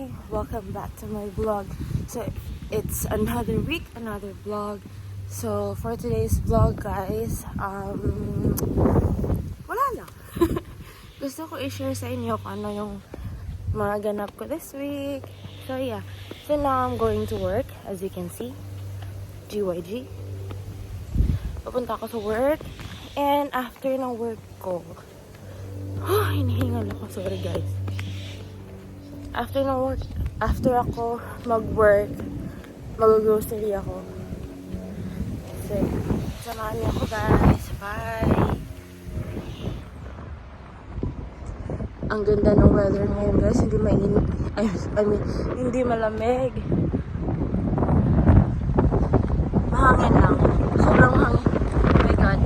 morning, welcome back to my vlog. So it's another week, another vlog. So for today's vlog guys, wala lang. Gusto ko i-share sa inyo kung ano yung mga ganap ko this week. So yeah, so now I'm going to work, as you can see, GYG. Papunta ako sa work, and after ng work ko, hinihingal ako, sorry guys. After ako mag-work, mag-grocery ako. So, samahan niyo ako guys. Bye! Ang ganda ng weather ngayon guys. Hindi mainit. Hindi malamig. Mahangin lang. Sobrang hangin. Oh my God.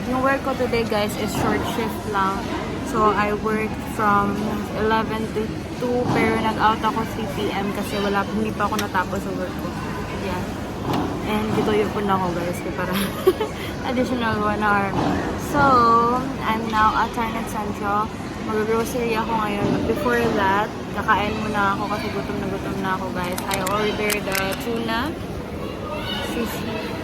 Yung work ko today guys is short shift lang. So I work from 11 to 2 pero nag-out ako 3 PM kasi hindi pa ako natapos sa work ko. Yeah. And dito yung po na ako guys para additional 1 hour. So, I'm now at Tarnet Central. Mag-grocery ako ngayon. But before that, kakain muna ako kasi gutom na ako guys. I ordered the tuna, sushi.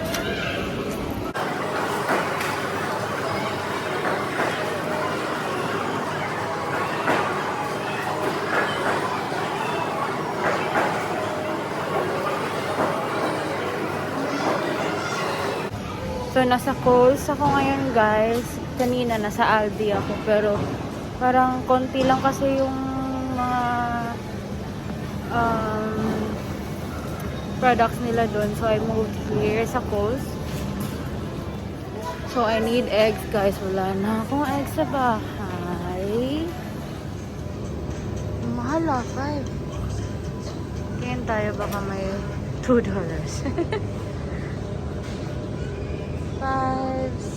So, nasa Kohl's ako ngayon guys. Kanina nasa Aldi ako. Pero, parang konti lang kasi yung mga products nila doon. So, I moved here sa Kohl's. So, I need eggs guys. Wala na akong eggs sa bahay. Mahal ah, 5. Kain tayo baka may $2. 5,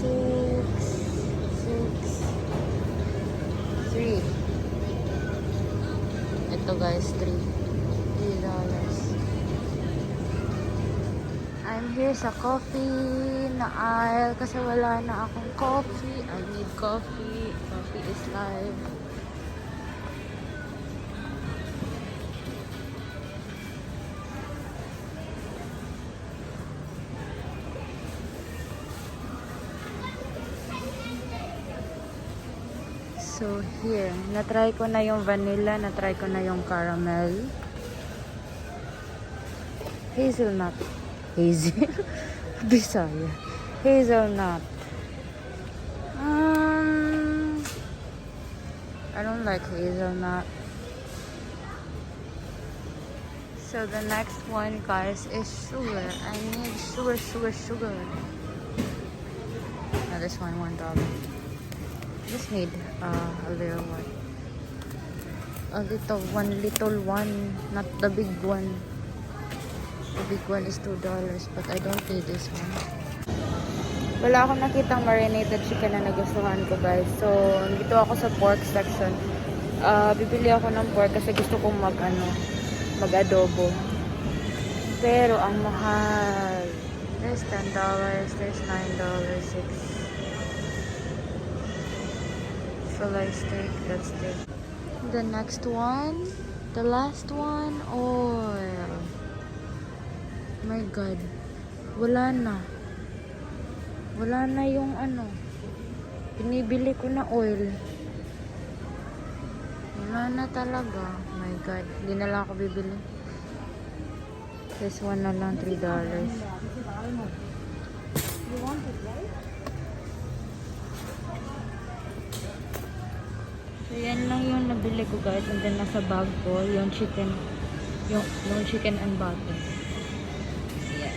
6, 3. Ito guys, $3. I'm here sa coffee na aisle kasi wala na akong coffee. I need coffee. Coffee is life. So, here. Na-try ko na yung vanilla. Na-try ko na yung caramel. Hazelnut. Hazel? Bisaya. Hazelnut. I don't like hazelnut. So, the next one, guys, is sugar. I need sugar. Now, this one, $1. Just need a little one. One little one, not the big one. The big one is $2, but I don't need this one. Wala akong nakitang marinated chicken na nagustuhan ko guys. So, dito ako sa pork section. Bibili ako ng pork kasi gusto kong mag-adobo. Pero ang mahal. There's $10, there's $9, $6. Fillet steak, that's steak. The next one, the last one, oil. My God, wala na yung binibili ko na oil. Wala na talaga. My God, hindi na lang ako bibili. This one na lang $3. You want it, right? yan lang yung nabili ko guys. And then nasa bag ko, yung chicken, yung chicken and butter. Yeah.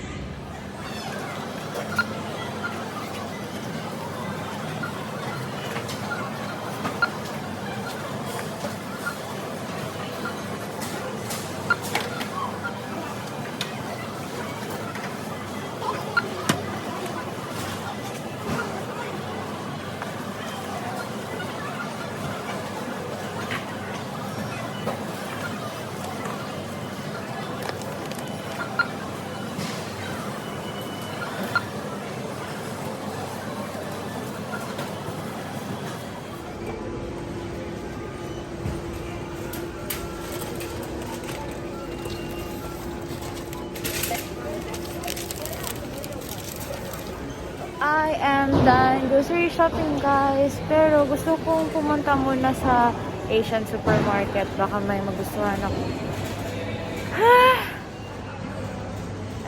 I am done grocery shopping guys, pero gusto kong pumunta muna sa Asian supermarket, baka may magustuhan ako.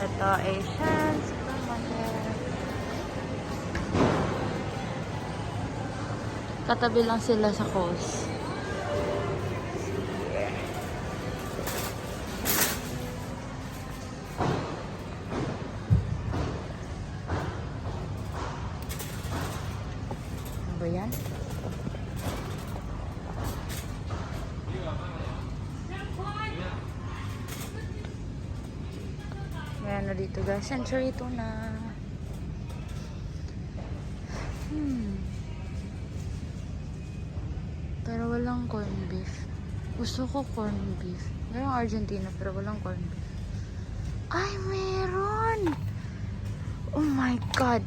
Ito, Asian supermarket. Katabi lang sila sa Coles. Ano ba yan? Ayan na dito guys. Century tuna. Pero walang corned beef. Gusto ko corned beef. Merong Argentina pero walang corned beef. Ay, meron! Oh my God!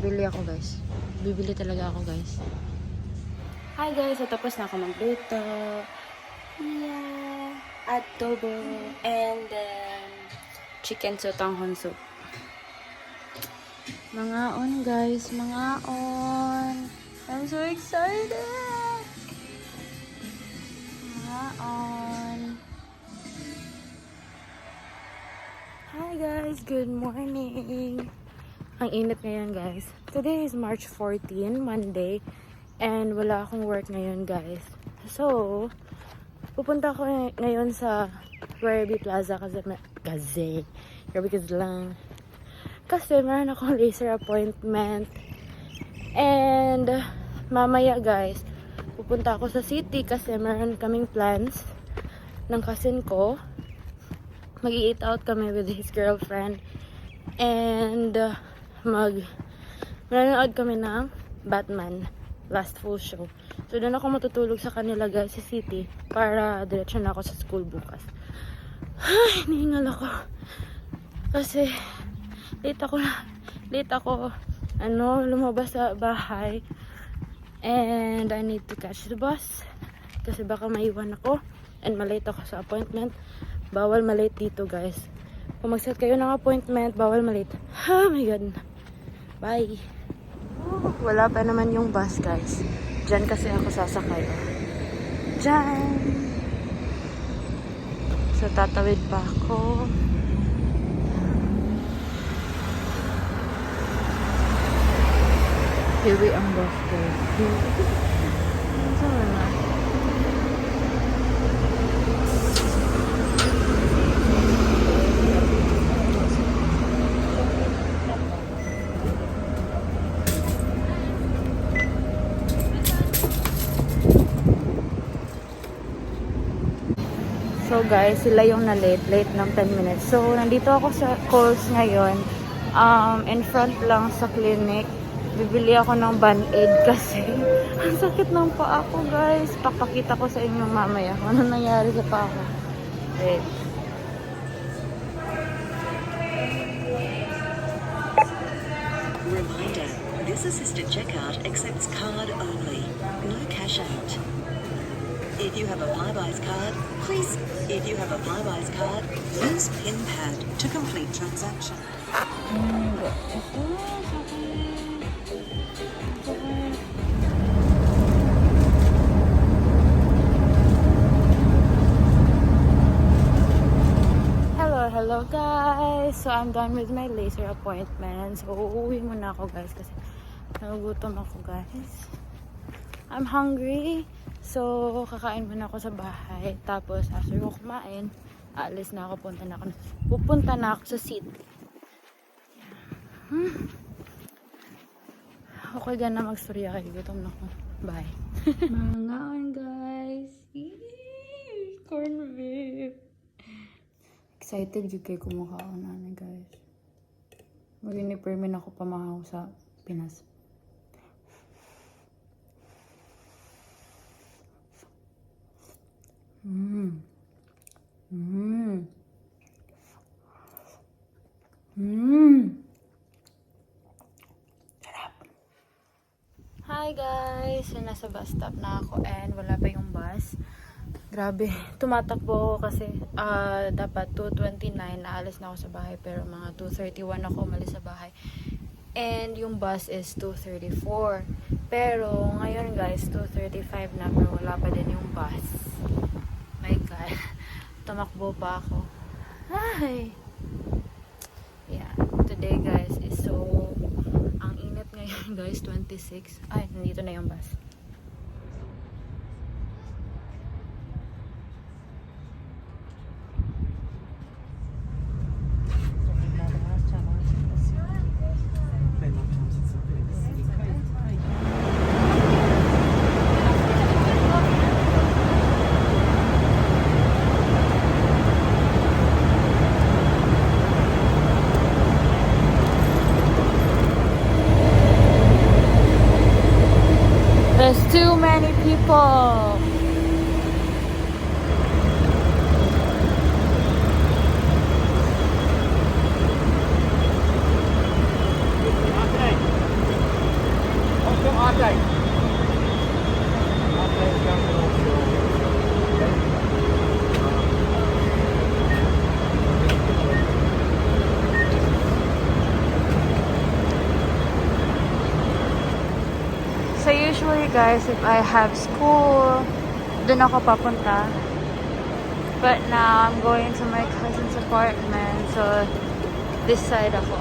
Bili ako guys. Bibili talaga ako guys. Hi guys! So, tapos na ako magluto. Yeah! Adobo. And then, chicken sotanghon soup. Mga on guys. Mga on. I'm so excited! Mga on. Hi guys! Good morning! Ang init ngayon guys. Today is March 14, Monday. And wala akong work ngayon guys. So, pupunta ako ngayon sa Werribee Plaza kasi lang. Kasi meron akong laser appointment. And mamaya guys, pupunta ako sa city kasi meron kaming plans ng cousin ko. Mag-eat out kami with his girlfriend. And manonood kami ng Batman last full show. So doon ako matutulog sa kanila guys sa city para diretso na ako sa school bukas. Ay, hinihingal ako. Kasi late ako lumabas sa bahay. And I need to catch the bus kasi baka maiwan ako and malate ako sa appointment. Bawal malate dito guys. Kung mag-set kayo ng appointment, bawal malate. Oh my God. Bye. Wala pa naman yung bus guys. Diyan kasi ako sasakay. Diyan. So tatawid pa ako. Here ang bus guys. Saan na? So guys, sila yung late ng 10 minutes. So nandito ako sa Coles ngayon. In front lang sa clinic. Bibili ako ng Band-Aid kasi ang sakit ng paa ko guys. Papakita ko sa inyo mamaya kung ano nangyari sa paa ko. Wait. Reminder, this assisted checkout accepts card only. No cash out. If you have a Flybuys card, please. If you have a Flybuys card, use PIN pad to complete transaction. Hello guys! So I'm done with my laser appointment. So uuwi muna ako guys kasi nagugutom ako guys. I'm hungry. So, kakain muna ako sa bahay. Tapos, after ko kumain, aalis na ako. Pupunta na ako sa city. Okay ka na magstorya kayo. Gutom na ako. Bye. Mangaan, guys. Corn beef. Excited yung kayo kumakaon na, guys. Mag-inipermin ako pamahaw sa Pinas. Hi guys! So, nasa bus stop na ako and wala pa yung bus. Grabe, tumatakbo ako kasi dapat 2:29 naalis na ako sa bahay pero mga 2:31 ako umalis sa bahay. And yung bus is 2:34. Pero ngayon guys, 2:35 na pero wala pa din yung bus. My God, tumakbo pa ako. Ay! Yeah, today guys is so... Ang init ngayon guys, 26. Ay, nandito na yung bus. There's too many people. So usually guys, if I have school, dun ako papunta. But now I'm going to my cousin's apartment, so this side ako.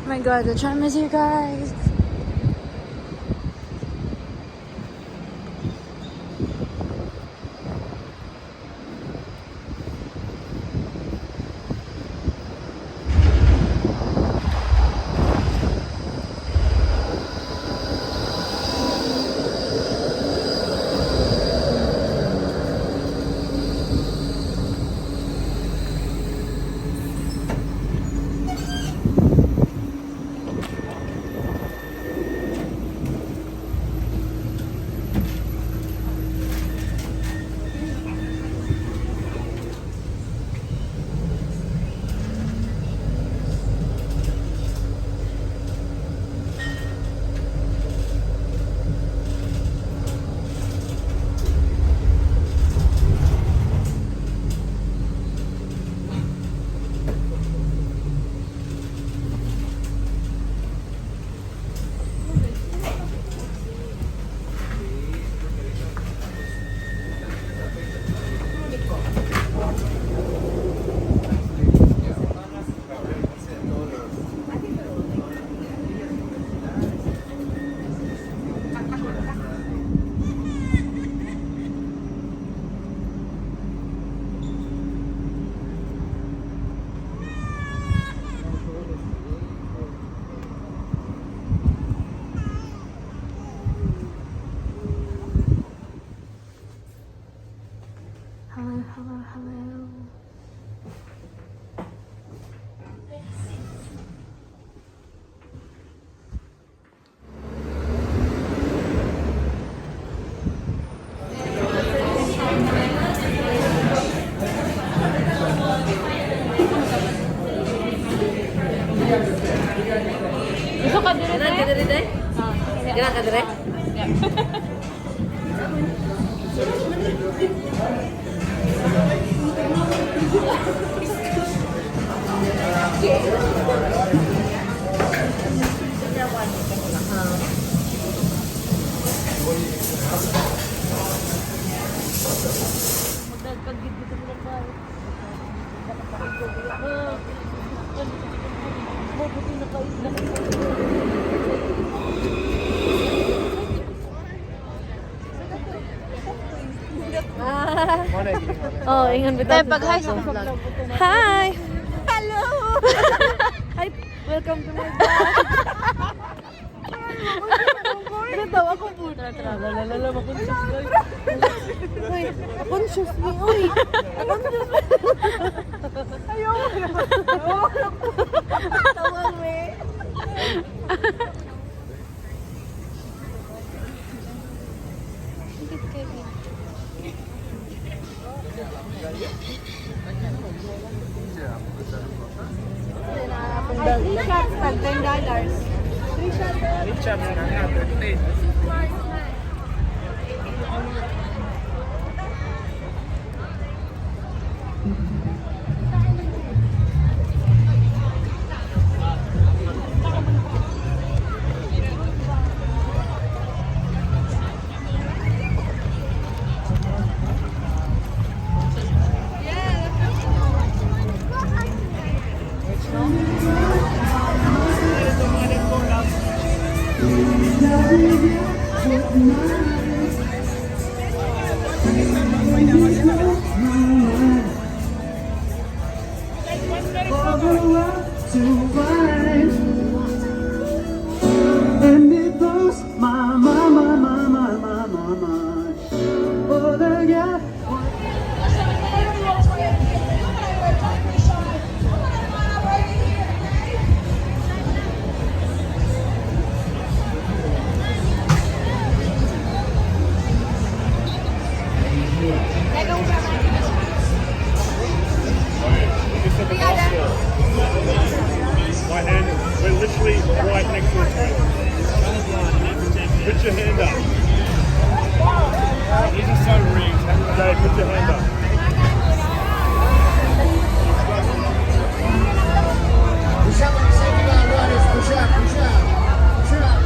Oh my God, the tram is here, guys. Hello, hello, hello. Gusto ka dire? Kira dire? Kira ka dire? Yeah. Oh, ingon bitaw. Pag hi sa vlog. Hi. Hello. Hi. Welcome to my vlog. Natawa ako po. Lalala, conscious guys. Uy, conscious me. Uy, conscious me. Ayoko. Tawag me. Ay, 3 shots pag $10. 3 shots na nga, 30. And it blows my oh, the yeah. My hand, we're literally right next to each other. Put your hand up. These are so rigged. Dave, put your hand up. Push up on the same line, runners. Push up, push up, push up.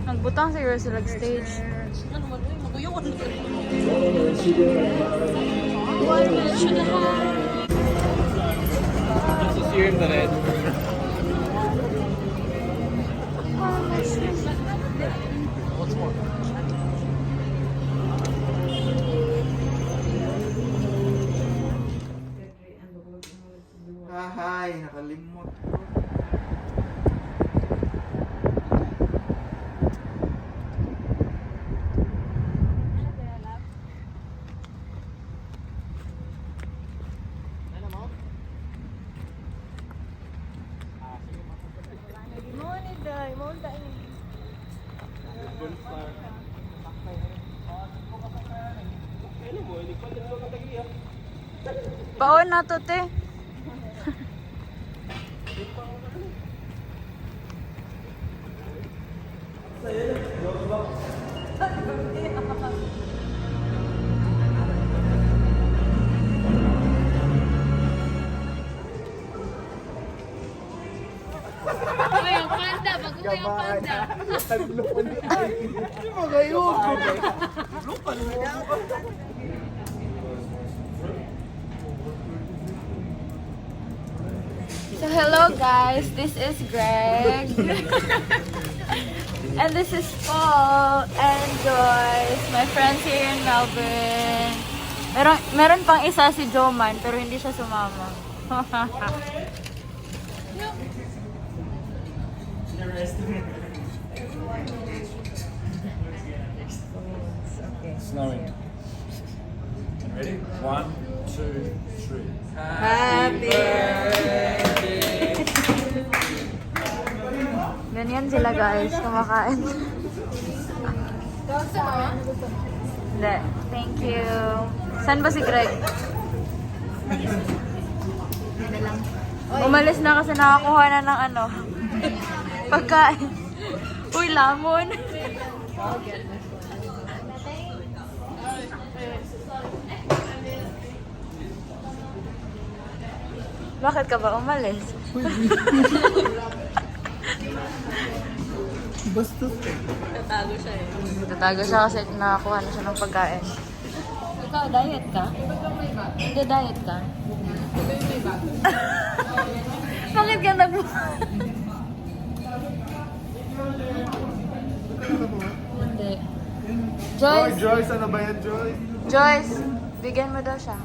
Nagbutang siguro sila stage. Ay, nakalimot ko. Baon na to, te. So hello guys, this is Greg. And this is Paul and Joyce, my friends here in Melbourne. Meron pang isa si Joman, pero hindi siya sumama. snowing. Ready? 1, 2, 3. Ganyan sila guys, kumakain. Hindi. Thank you. Saan ba si Greg? Umalis na kasi nakakuha na ng ano. Pagkain. Uy, lamon. Bakit ka ba umalis? Basta. Tatago siya kasi nakakuha na siya ng pagkain. Ikaw, diet ka? Hindi, diet ka? Bakit ka nag... Hindi. Joyce! Joyce, ano ba yan, Joyce? Joyce! Bigyan mo daw siya.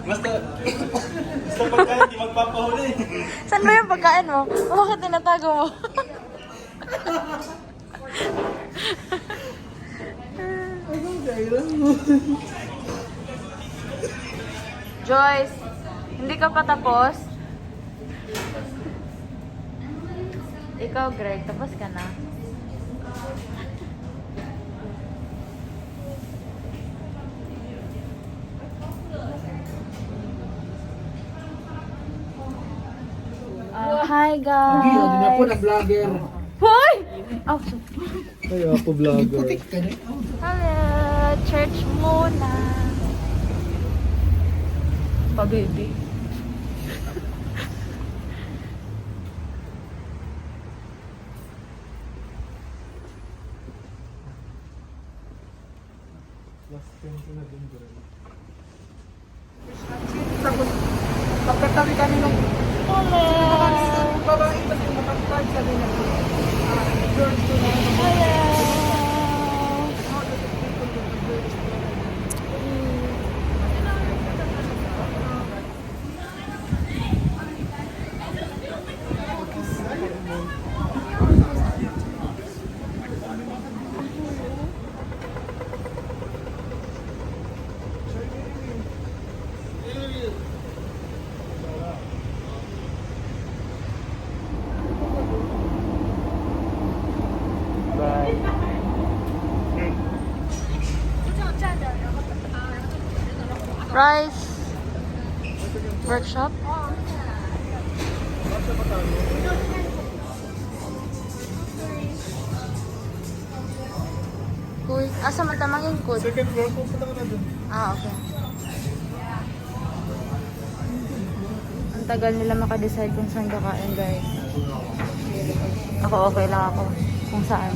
Basta pagkain, di magpapahuli. Saan ba yung pagkain mo? Bakit tinatago mo? Joyce, hindi ka pa tapos? Ikaw, Greg, tapos ka na? Hi guys! Hindi na po nag-vlogger. Hoy! Oh, Ay, ako vlogger. hello! Church muna. Pa-baby. Pagkatabi kami nung Hello! babae pa yung matangkad, sabi na. Rice workshop. Cool. Asa man tamangin ko? Second floor, pupunta ka na dun. Ah, okay. Ang tagal nila makadecide kung saan kakain, guys. Ako okay lang ako kung saan.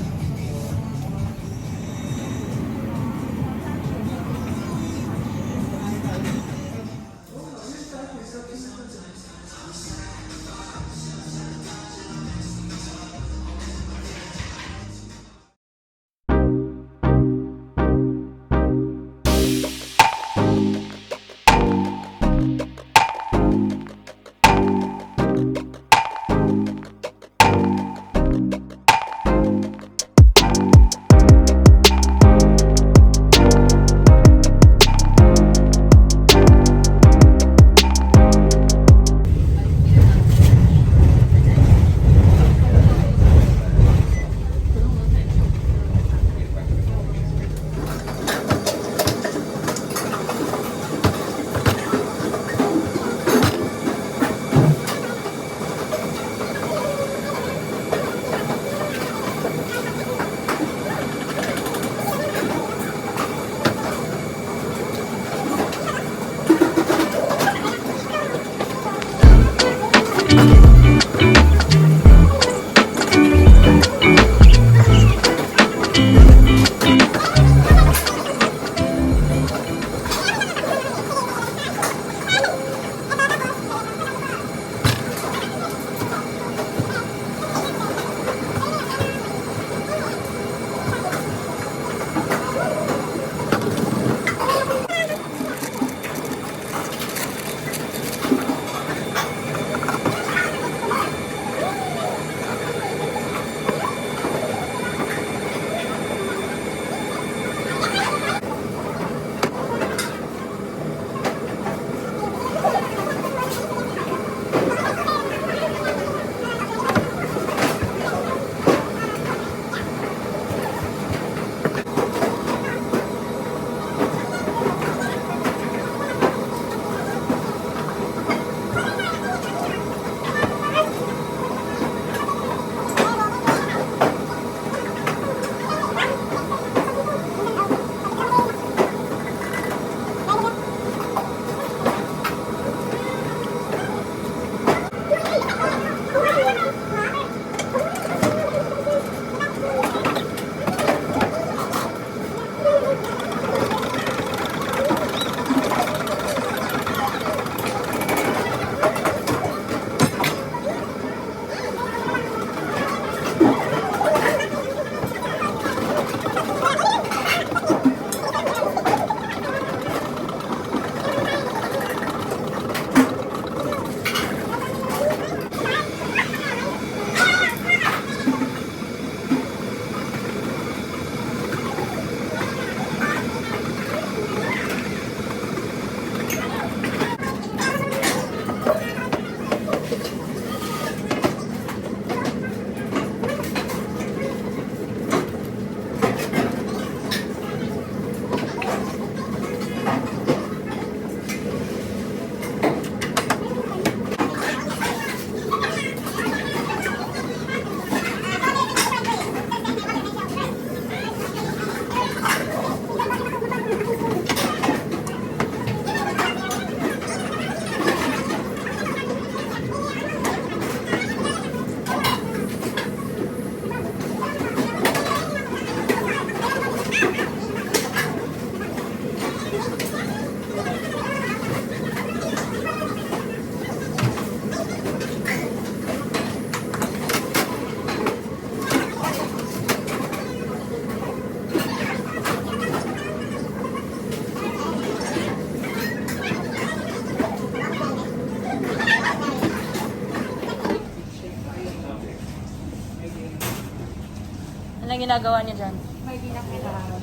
ginagawa niya dyan? May ginagawa.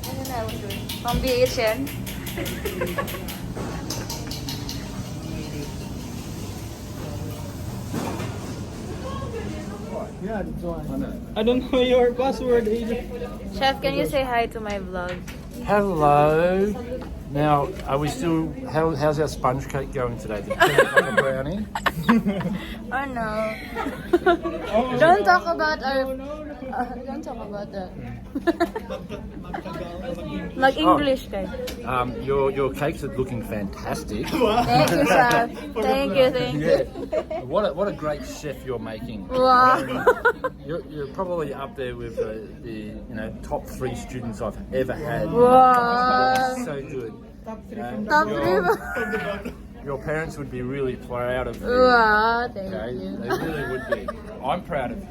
Ano na ako doon? Pang BHN? Yeah, this one. I don't know your password, Adrian. Chef, can you say hi to my vlog? Hello. Now, are we still? How's our sponge cake going today? Did you feel like a brownie? Oh no. Don't talk about our... don't talk about that. Mag-English kayo. Your cakes are looking fantastic. Thank you, Chef. Thank you. What a great chef you're making. Wow. You're probably up there with the top 3 students I've ever had. Wow. So good. Top 3. Your parents would be really proud of you. Wow, thank Okay, you. they really would be. I'm proud of you.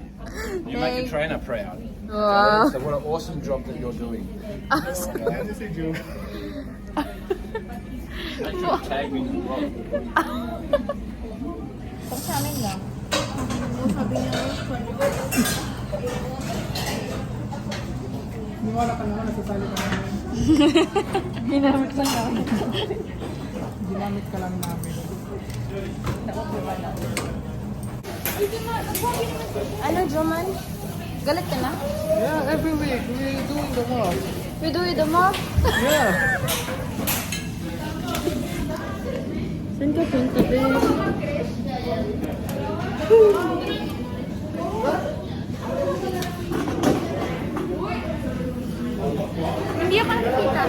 You make a trainer proud. Wow. So what an awesome job that you're doing. Okay? Make sure you tag me in the vlog. Maniwala ka naman, nasasali ka namin. Ginamit lang namin. Ginamit ka lang namin. Ano, Joman? Galit ka na? Yeah, every week we're doing the walk. We do it mo? Yeah. Saan ka punta, babe? Hindi ako nakikita.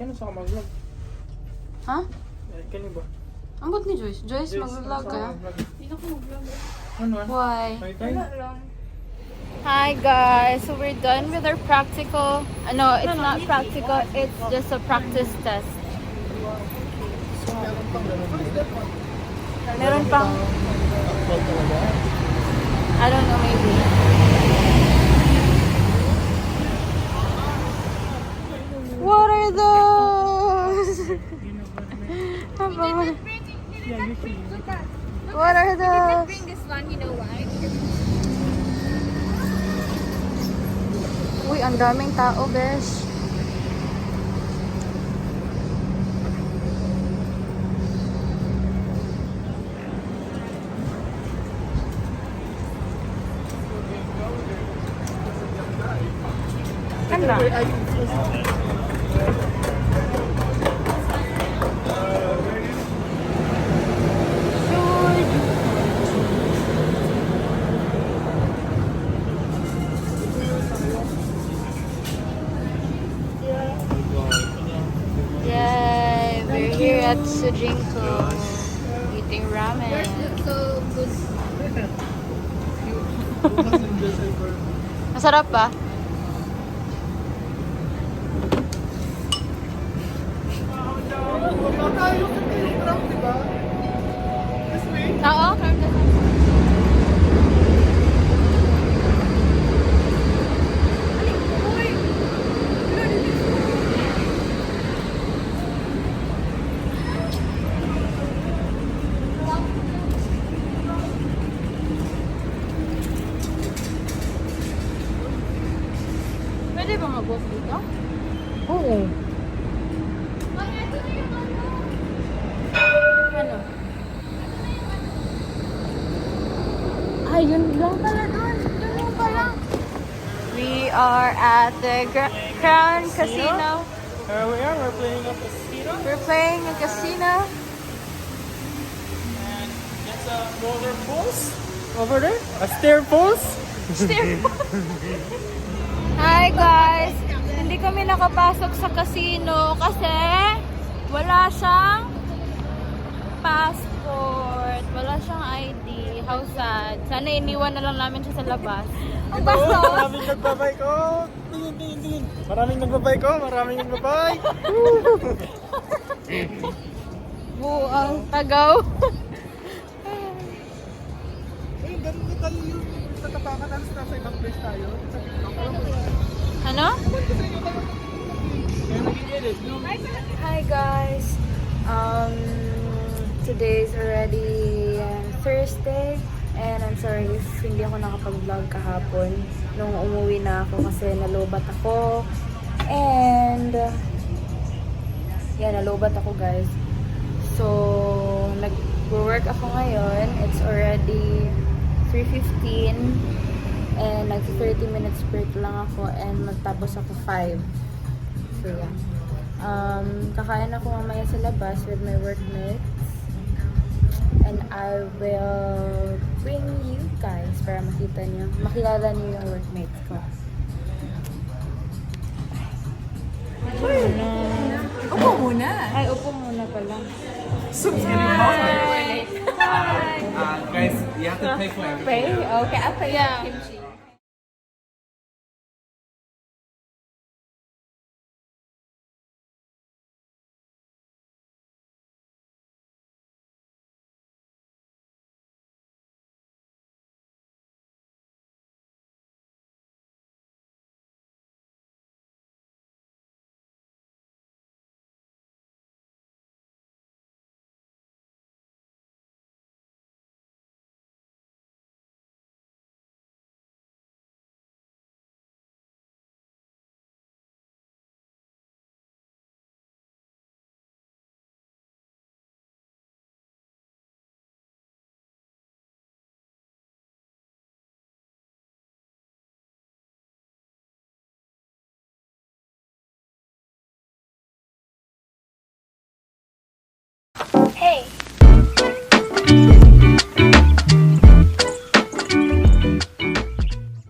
Kano sa mag-vlog? Ha? Kano ba? Ang ba't ni Joyce? Joyce, mag-vlog ka? Ano? Why? Tay-tay? Hi guys, so we're done with our practical. No, it's not practical, it's just a practice test. Meron pang, I don't know, maybe. What are those? What are those? Bring this one, you know why? Uy, ang daming tao, besh. Ganda. Yay! We're here at Sujinko eating ramen. So good. Masarap ba? Oo, Pwede ba mag-walk dito? Oo. Ano? Ay, yun lang pala doon. Yun lang pala. We are at the Crown Casino. Here we are, we're playing a casino. We're playing a casino. And it's a roller pulse. Over there? A stair pulse? Hi guys! Hindi kami nakapasok sa casino kasi wala siyang passport. Wala siyang ID. How sad. Sana iniwan na lang namin siya sa labas. Ang baso! Maraming nagbabay ko. Tingin. Maraming nagbabay ko. Maraming nagbabay. Buang tagaw. Eh, ganun na tayo yung tatapakan na sa ibang place tayo. Sa TikTok. Ano? Kaya nag-edit. Hi guys! Today is already Thursday, and I'm sorry if hindi ako nakapag-vlog kahapon nung umuwi na ako kasi nalobat ako. And nalobat ako guys. So, nag-work ako ngayon. It's already 3:15 and nag-30 minutes break lang ako and magtapos ako 5. So, yeah. Kakain ako mamaya sa labas with my workmates. And I will bring you guys para makilala niyo yung workmates ko. Upo muna. Ay, upo muna pala. Guys, you have to pay for everything. Okay, I'll pay kimchi.